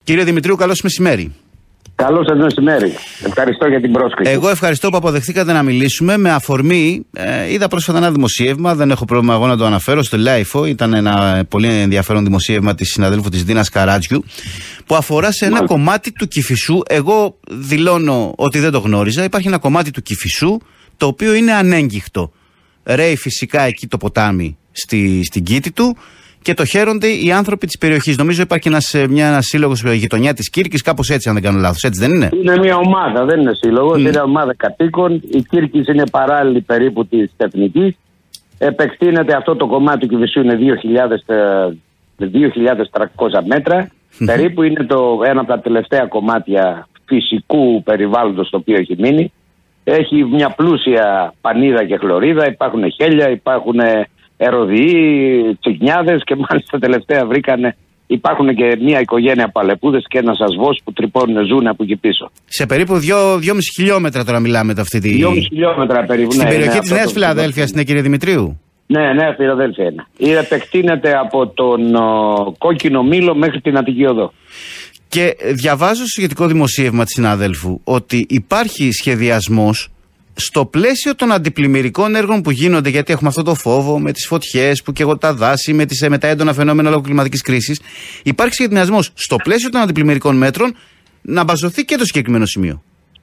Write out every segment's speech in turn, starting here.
Κύριε Δημητρίου, καλώς μεσημέρι. Καλώς σας μεσημέρι. Ευχαριστώ για την πρόσκληση. Εγώ ευχαριστώ που αποδεχτήκατε να μιλήσουμε. Με αφορμή, είδα πρόσφατα ένα δημοσίευμα, δεν έχω πρόβλημα εγώ να το αναφέρω, στο Λάιφο. Ήταν ένα πολύ ενδιαφέρον δημοσίευμα της συναδέλφου της Δίνας Καράτζιου, που αφορά σε ένα κομμάτι του Κηφισού. Εγώ δηλώνω ότι δεν το γνώριζα. Υπάρχει ένα κομμάτι του Κηφισού το οποίο είναι ανέγκυχτο. Ρέει φυσικά εκεί το ποτάμι στην κήτη του και το χαίρονται οι άνθρωποι της περιοχής. Νομίζω υπάρχει ένα σύλλογος γειτονιά της Κύρκης, κάπως έτσι, αν δεν κάνω λάθος. Έτσι δεν είναι? Είναι μια ομάδα, δεν είναι σύλλογος, είναι ομάδα κατοίκων. Η Κύρκης είναι παράλληλη περίπου της Εθνικής. Επεκτείνεται αυτό το κομμάτι του Κηφισού, είναι 2.300 μέτρα. Περίπου είναι ένα από τα τελευταία κομμάτια φυσικού περιβάλλοντος το οποίο έχει μείνει. Έχει μια πλούσια πανίδα και χλωρίδα, υπάρχουν χέλια, υπάρχουν ερωδιοί, τσιγνιάδες και μάλιστα τελευταία υπάρχουν και μια οικογένεια παλεπούδες και ένας ασβός που ζουν από εκεί πίσω. Σε περίπου 2,5 χιλιόμετρα τώρα μιλάμε αυτή τη... 2,5 χιλιόμετρα περίπου. Στην περιοχή της Νέας Φιλαδέλφειας, είναι, κύριε Δημητρίου? Ναι, Νέα Φιλαδέλφεια είναι. Επεκτείνεται από τον Κόκκινο Μήλο μέχρι την Αττική Οδό. Και διαβάζω στο σχετικό δημοσίευμα της συναδέλφου ότι υπάρχει σχεδιασμός στο πλαίσιο των αντιπλημμυρικών έργων που γίνονται, γιατί έχουμε αυτό το φόβο με τις φωτιές που καίγονται τα δάση, με τα έντονα φαινόμενα λόγω κλιματικής κρίσης. Υπάρχει σχεδιασμός στο πλαίσιο των αντιπλημμυρικών μέτρων να μπαζωθεί και το συγκεκριμένο σημείο.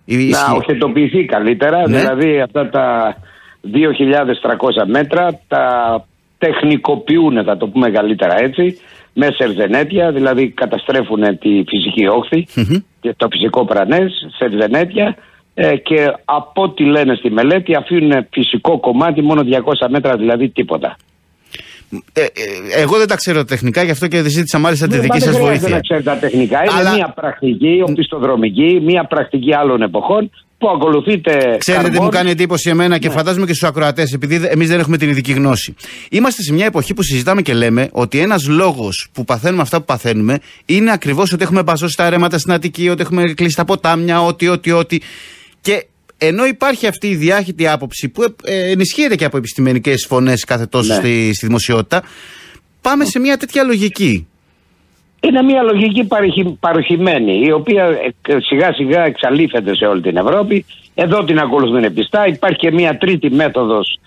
Να οχετοποιηθεί καλύτερα, ναι. Δηλαδή αυτά τα 2.300 μέτρα τα τεχνικοποιούν, θα το πούμε καλύτερα έτσι, με σερζενέτια, δηλαδή καταστρέφουν τη φυσική όχθη και το φυσικό πρανές, σερζενέτια, και από ό,τι λένε στη μελέτη αφήνουν φυσικό κομμάτι μόνο 200 μέτρα, δηλαδή τίποτα. Εγώ δεν τα ξέρω τεχνικά, γι' αυτό και ζήτησα μάλιστα τη δική σας βοήθεια. Δεν ξέρω τα τεχνικά, είναι μια πρακτική οπισθοδρομική, μια πρακτική άλλων εποχών που ακολουθείτε. Ξέρετε τι μου κάνει εντύπωση εμένα και φαντάζομαι και στους ακροατές, επειδή εμείς δεν έχουμε την ειδική γνώση. Είμαστε σε μια εποχή που συζητάμε και λέμε ότι ένας λόγος που παθαίνουμε αυτά που παθαίνουμε είναι ακριβώς ότι έχουμε μπαζώσει τα ρέματα στην Αττική, ότι έχουμε κλείσει τα ποτάμια, ότι. Και ενώ υπάρχει αυτή η διάχυτη άποψη που ενισχύεται και από επιστημονικές φωνές κάθε τόσο στη δημοσιότητα, πάμε σε μια τέτοια λογική. Είναι μια λογική παροχημένη, η οποία σιγά σιγά εξαλείφεται σε όλη την Ευρώπη. Εδώ την ακολουθούν πιστά. Υπάρχει και μια τρίτη μέθοδος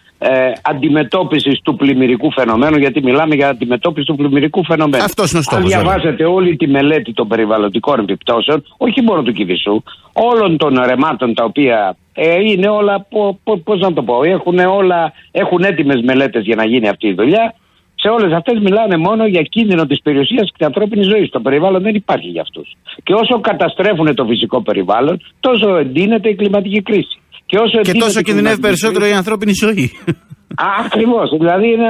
αντιμετώπισης του πλημμυρικού φαινομένου, γιατί μιλάμε για αντιμετώπιση του πλημμυρικού φαινομένου. Αυτός είναι ο στόχος. Αν διαβάσετε όλη τη μελέτη των περιβαλλοντικών επιπτώσεων, όχι μόνο του Κηφισού, όλων των ρεμάτων τα οποία είναι όλα, πώς να το πω, έχουν έτοιμες μελέτες για να γίνει αυτή η δουλειά. Σε όλες αυτές μιλάνε μόνο για κίνδυνο της περιουσίας και της ανθρώπινης ζωής. Το περιβάλλον δεν υπάρχει για αυτούς. Και όσο καταστρέφουν το φυσικό περιβάλλον, τόσο εντείνεται η κλιματική κρίση. Και τόσο κινδυνεύει περισσότερο η ανθρώπινη ζωή. Ακριβώς. Δηλαδή είναι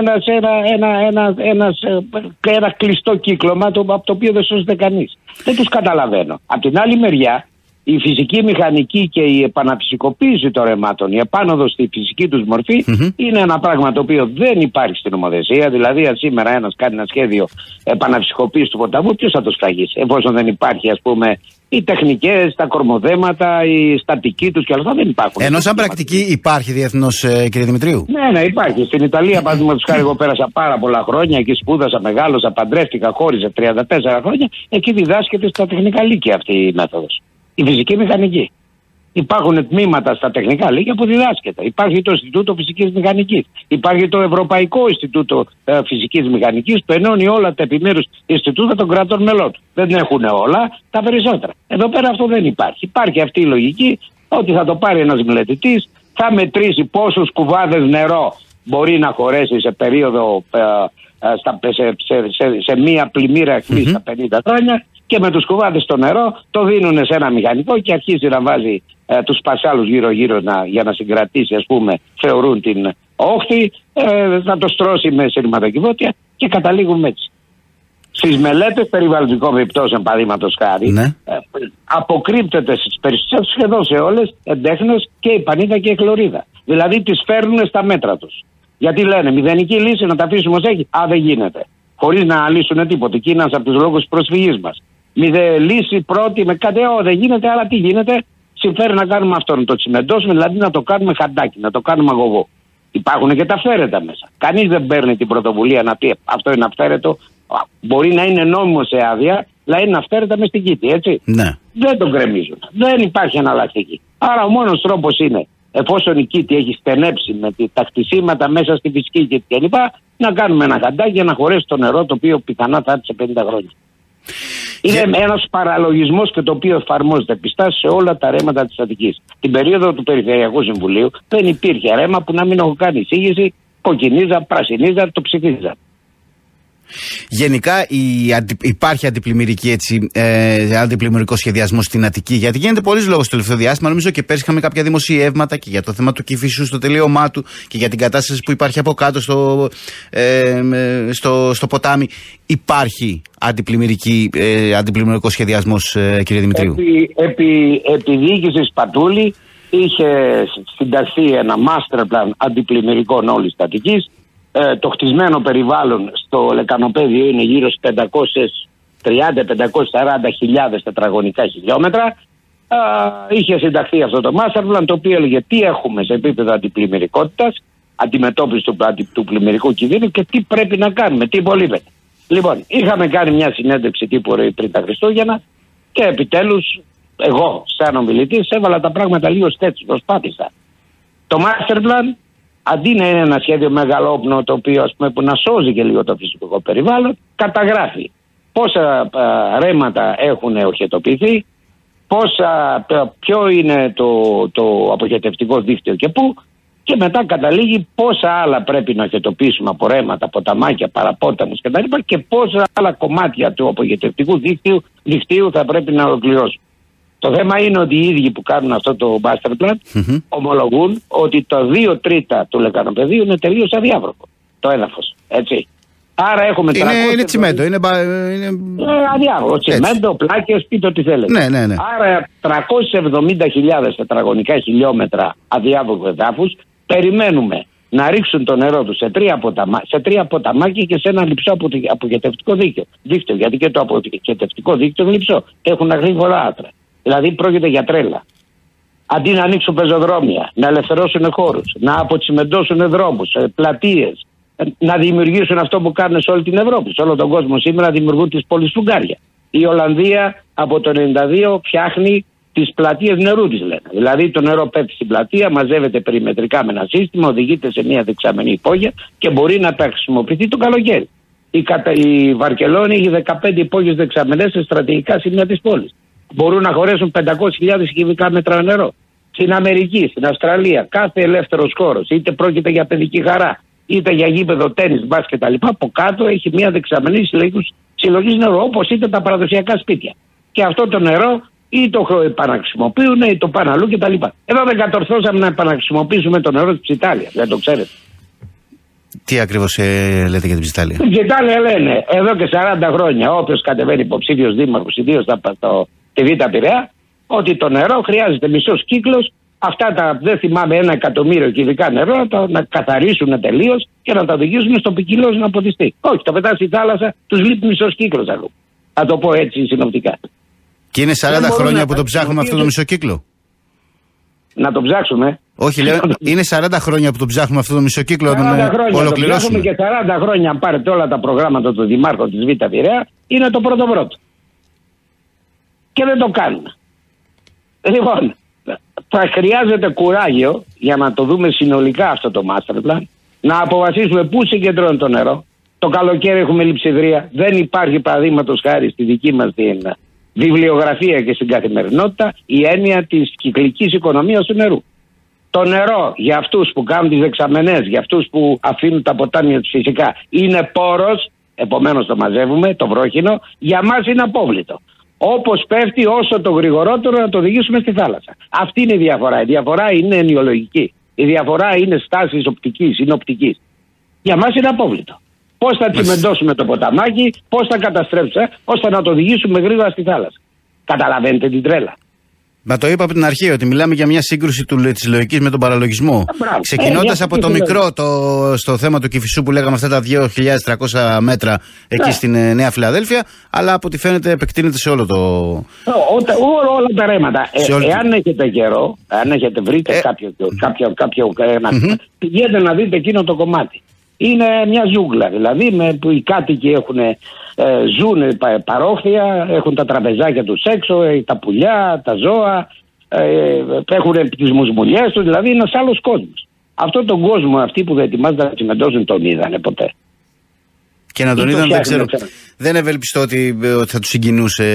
ένα κλειστό κύκλωμα από το οποίο δεν σώζεται κανείς. Δεν τους καταλαβαίνω. Απ' την άλλη μεριά, η φυσική μηχανική και η επαναφυσικοποίηση των ρεμάτων, η επάνωδος στη φυσική τους μορφή, είναι ένα πράγμα το οποίο δεν υπάρχει στην νομοθεσία. Δηλαδή, αν σήμερα ένας κάνει ένα σχέδιο επαναφυσικοποίησης του ποταμού, ποιος θα το σφραγίσει, εφόσον δεν υπάρχει, ας πούμε, οι τεχνικές, τα κορμοδέματα, η στατική τους και όλα αυτά δεν υπάρχουν. Ενώ σαν πρακτική υπάρχει διεθνώς, κύριε Δημητρίου? Ναι, υπάρχει. Στην Ιταλία, παραδείγματος χάρη, εγώ πέρασα πάρα πολλά χρόνια, εκεί σπούδασα, μεγάλωσα, παντρεύτηκα, χώριζα 34 χρόνια. Εκεί διδάσκεται στα τεχνικά λύκεια αυτή η μέθοδος. Η φυσική μηχανική. Υπάρχουν τμήματα στα τεχνικά λύκεια που διδάσκεται. Υπάρχει το Ινστιτούτο Φυσικής Μηχανικής. Υπάρχει το Ευρωπαϊκό Ινστιτούτο Φυσικής Μηχανικής που ενώνει όλα τα επιμέρους Ινστιτούτα των κρατών μελών. Δεν έχουν όλα, τα περισσότερα. Εδώ πέρα αυτό δεν υπάρχει. Υπάρχει αυτή η λογική ότι θα το πάρει ένας μελετητής, θα μετρήσει πόσους κουβάδες νερό μπορεί να χωρέσει σε περίοδο, σε μία πλημμύρα αιχμή στα 50 χρόνια. Και με τους κουβάδες στο νερό το δίνουν σε ένα μηχανικό και αρχίζει να βάζει τους σπασάλους γύρω-γύρω για να συγκρατήσει, ας πούμε, θεωρούν την όχθη, θα το στρώσει με σειρματοκιβώτια και καταλήγουμε έτσι. Στις μελέτες περιβαλλοντικών επιπτώσεων, παραδείγματος χάρη, αποκρύπτεται στις περισσότερες, σχεδόν σε όλες, εντέχνες και η πανίδα και η χλωρίδα. Δηλαδή τις φέρνουν στα μέτρα τους. Γιατί λένε μηδενική λύση να τα αφήσουμε ως έχει. Δεν γίνεται. Χωρίς να λύσουν τίποτα. Και είναι ένας από τους λόγους προσφυγής μας. Λύση πρώτη με κάτι, δεν γίνεται, αλλά τι γίνεται, συμφέρει να κάνουμε αυτό, να το τσιμεντώσουμε, δηλαδή να το κάνουμε χαντάκι, να το κάνουμε αγωγό. Υπάρχουν και τα αυθαίρετα μέσα. Κανείς δεν παίρνει την πρωτοβουλία να πει αυτό είναι αυθαίρετο. Μπορεί να είναι νόμιμο σε άδεια, δηλαδή ναυτέρεται μες στην Κήτη, έτσι. Ναι. Δεν τον γκρεμίζουν. Δεν υπάρχει εναλλακτική. Άρα ο μόνος τρόπος είναι, εφόσον η Κήτη έχει στενέψει με τα κτισίματα μέσα στη φυσική Κήτη κλπ., να κάνουμε ένα καντάκι για να χωρέσει το νερό, το οποίο πιθανά θα έρθει σε 50 χρόνια. Είναι ένας παραλογισμός και το οποίο εφαρμόζεται πιστά σε όλα τα ρέματα της Αττικής. Την περίοδο του Περιφερειακού Συμβουλίου δεν υπήρχε ρέμα που να μην έχω κάνει εισήγηση, κοκκινίζα, πρασινίζα, το ψηφίζα. Γενικά υπάρχει αντιπλημμυρικό σχεδιασμό στην Αττική, γιατί γίνεται πολλής λόγος στο τελευταίο διάστημα. Νομίζω και πέρσι είχαμε κάποια δημοσιεύματα και για το θέμα του Κηφισού στο τελείωμά του και για την κατάσταση που υπάρχει από κάτω στο ποτάμι. Υπάρχει αντιπλημμυρικό σχεδιασμός, κύριε Δημητρίου? Επί διοίκησης Πατούλη είχε συνταχθεί ένα master plan αντιπλημμυρικών όλης της Αττικής. Το χτισμένο περιβάλλον στο λεκανοπέδιο είναι γύρω στις 530-540 τετραγωνικά χιλιόμετρα. Είχε συνταχθεί αυτό το master plan, το οποίο έλεγε τι έχουμε σε επίπεδο αντιπλημμυρικότητας, αντιμετώπιση του πλημμυρικού κινδύνου και τι πρέπει να κάνουμε, τι υπολείπεται. Λοιπόν, είχαμε κάνει μια συνέντευξη τύπου πριν τα Χριστούγεννα και επιτέλους εγώ σαν ομιλητής έβαλα τα πράγματα λίγο έτσι, προσπάθησα. Το master plan, αντί να είναι ένα σχέδιο μεγαλόπνο το οποίο ας πούμε που να σώζει και λίγο το φυσικό περιβάλλον, καταγράφει πόσα ρέματα έχουν οχετοποιηθεί, ποιο είναι το αποχετευτικό δίκτυο και πού, και μετά καταλήγει πόσα άλλα πρέπει να οχετοποιήσουμε από ρέματα, ποταμάκια, παραπόταμους κτλ. Και πόσα άλλα κομμάτια του αποχετευτικού δικτύου θα πρέπει να ολοκληρώσουμε. Το θέμα είναι ότι οι ίδιοι που κάνουν αυτό το master plan ομολογούν ότι το 2 τρίτα του λεκανοπεδίου είναι τελείως αδιάβροχο. Το έδαφος. Έτσι. Άρα έχουμε είναι τσιμέντο. Είναι αδιάβροχο. Τσιμέντο, πλάκες, πείτε ό,τι θέλετε. Ναι. Άρα 370.000 τετραγωνικά χιλιόμετρα αδιάβροχου εδάφους περιμένουμε να ρίξουν το νερό τους σε 3 ποταμάκια και σε ένα λειψό αποχετευτικό δίκτυο. Γιατί και το αποχετευτικό δίκτυο είναι λειψό. Έχουν αγρήγορα άτρα. Δηλαδή πρόκειται για τρέλα. Αντί να ανοίξουν πεζοδρόμια, να ελευθερώσουν χώρους, να αποτσιμεντώσουν δρόμους, πλατείες, να δημιουργήσουν αυτό που κάνουν σε όλη την Ευρώπη, σε όλο τον κόσμο σήμερα, δημιουργούν τις πόλεις φουγγάρια. Η Ολλανδία από το 1992 φτιάχνει τις πλατείες νερού της, λένε. Δηλαδή το νερό πέφτει στην πλατεία, μαζεύεται περιμετρικά με ένα σύστημα, οδηγείται σε μια δεξαμενή υπόγεια και μπορεί να τα χρησιμοποιηθεί το καλοκαίρι. Η Βαρκελόνη έχει 15 υπόγειες δεξαμενές σε στρατηγικά σημεία της πόλης. Μπορούν να χωρέσουν 500.000 κυβικά μέτρα νερό. Στην Αμερική, στην Αυστραλία, κάθε ελεύθερος χώρος, είτε πρόκειται για παιδική χαρά, είτε για γήπεδο τένις, μπάσκετ κτλ., από κάτω έχει μια δεξαμενή συλλογής νερού, όπως είτε τα παραδοσιακά σπίτια. Και αυτό το νερό ή το επαναχρησιμοποιούν ή το πάνε αλλού κτλ. Εδώ δεν κατορθώσαμε να επαναχρησιμοποιήσουμε το νερό της Ψιτάλιας, δεν το ξέρετε. Τι ακριβώς λέτε για την Ψιτάλια? Την Ψιτάλια λένε εδώ και 40 χρόνια, όποιος κατεβαίνει υποψήφιος δήμαρχος, ιδίως τη Β' Πειραιά, ότι το νερό χρειάζεται μισός κύκλος. Αυτά δεν θυμάμαι 1 εκατομμύριο κυβικά νερό να καθαρίσουν τελείως και να τα οδηγήσουν στο ποικιλός να ποτιστεί. Όχι, το πετάς στη θάλασσα, τους λείπει μισός κύκλος αλλού. Θα το πω έτσι συνοπτικά. Και είναι 40 χρόνια που το ψάχνουμε αυτό το μισό κύκλο. Να το ψάξουμε. Όχι, λέω, είναι 40 χρόνια που το ψάχνουμε αυτό το μισό κύκλο να τον ολοκληρώσουμε. Και 40 χρόνια, αν πάρετε όλα τα προγράμματα του Δημάρχου της Β' Πειραιά, είναι το πρώτο. Και δεν το κάνουμε. Λοιπόν, θα χρειάζεται κουράγιο για να το δούμε συνολικά αυτό το master plan, να αποφασίσουμε πού συγκεντρώνει το νερό. Το καλοκαίρι έχουμε λειψιδρία. Δεν υπάρχει, παραδείγματος χάρη, στη δική μας την βιβλιογραφία και στην καθημερινότητα η έννοια της κυκλικής οικονομίας του νερού. Το νερό για αυτούς που κάνουν τις δεξαμενές, για αυτούς που αφήνουν τα ποτάμια τους φυσικά, είναι πόρος, επομένως το μαζεύουμε, το βρόχινο, για μας είναι απόβλητο. Όπως πέφτει, όσο το γρηγορότερο να το οδηγήσουμε στη θάλασσα. Αυτή είναι η διαφορά. Η διαφορά είναι ενοιολογική. Η διαφορά είναι στάσης οπτικής, είναι οπτικής. Για μας είναι απόβλητο. Πώς θα τσιμεντώσουμε το ποταμάκι, πώς θα καταστρέψουμε, ώστε να το οδηγήσουμε γρήγορα στη θάλασσα. Καταλαβαίνετε την τρέλα. Μα το είπα από την αρχή ότι μιλάμε για μια σύγκρουση της λογικής με τον παραλογισμό. Ξεκινώντας από το μικρό, στο θέμα του Κηφισού που λέγαμε αυτά τα 2.300 μέτρα εκεί στην Νέα Φιλαδέλφια, αλλά από ό,τι φαίνεται επεκτείνεται σε όλο το. Όλα τα ρέματα. Εάν έχετε καιρό, αν έχετε βρείτε κάποιο πηγαίνετε να δείτε εκείνο το κομμάτι. είναι μια ζούγκλα. Δηλαδή που οι κάτοικοι ζουν παρόχθια, έχουν τα τραπεζάκια τους έξω, τα πουλιά, τα ζώα, έχουν τις μουσμουλιές τους, δηλαδή είναι ένας άλλος κόσμος. Αυτόν τον κόσμο αυτοί που δεν ετοιμάζονται να συμμετώσουν τον είδανε ποτέ. Και να τον είδαν δεν ξέρω. Δεν ευελπιστώ ότι θα τους συγκινούσε,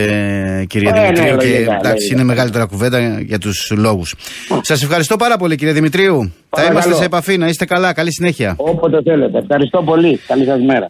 κυρία Δημητρίου, και εντάξει, είναι μεγαλύτερα κουβέντα για τους λόγους. Σας ευχαριστώ πάρα πολύ, κύριε Δημητρίου. Θα είμαστε σε επαφή, να είστε καλά, καλή συνέχεια. Όποτε θέλετε. Ευχαριστώ πολύ. Καλή σας μέρα.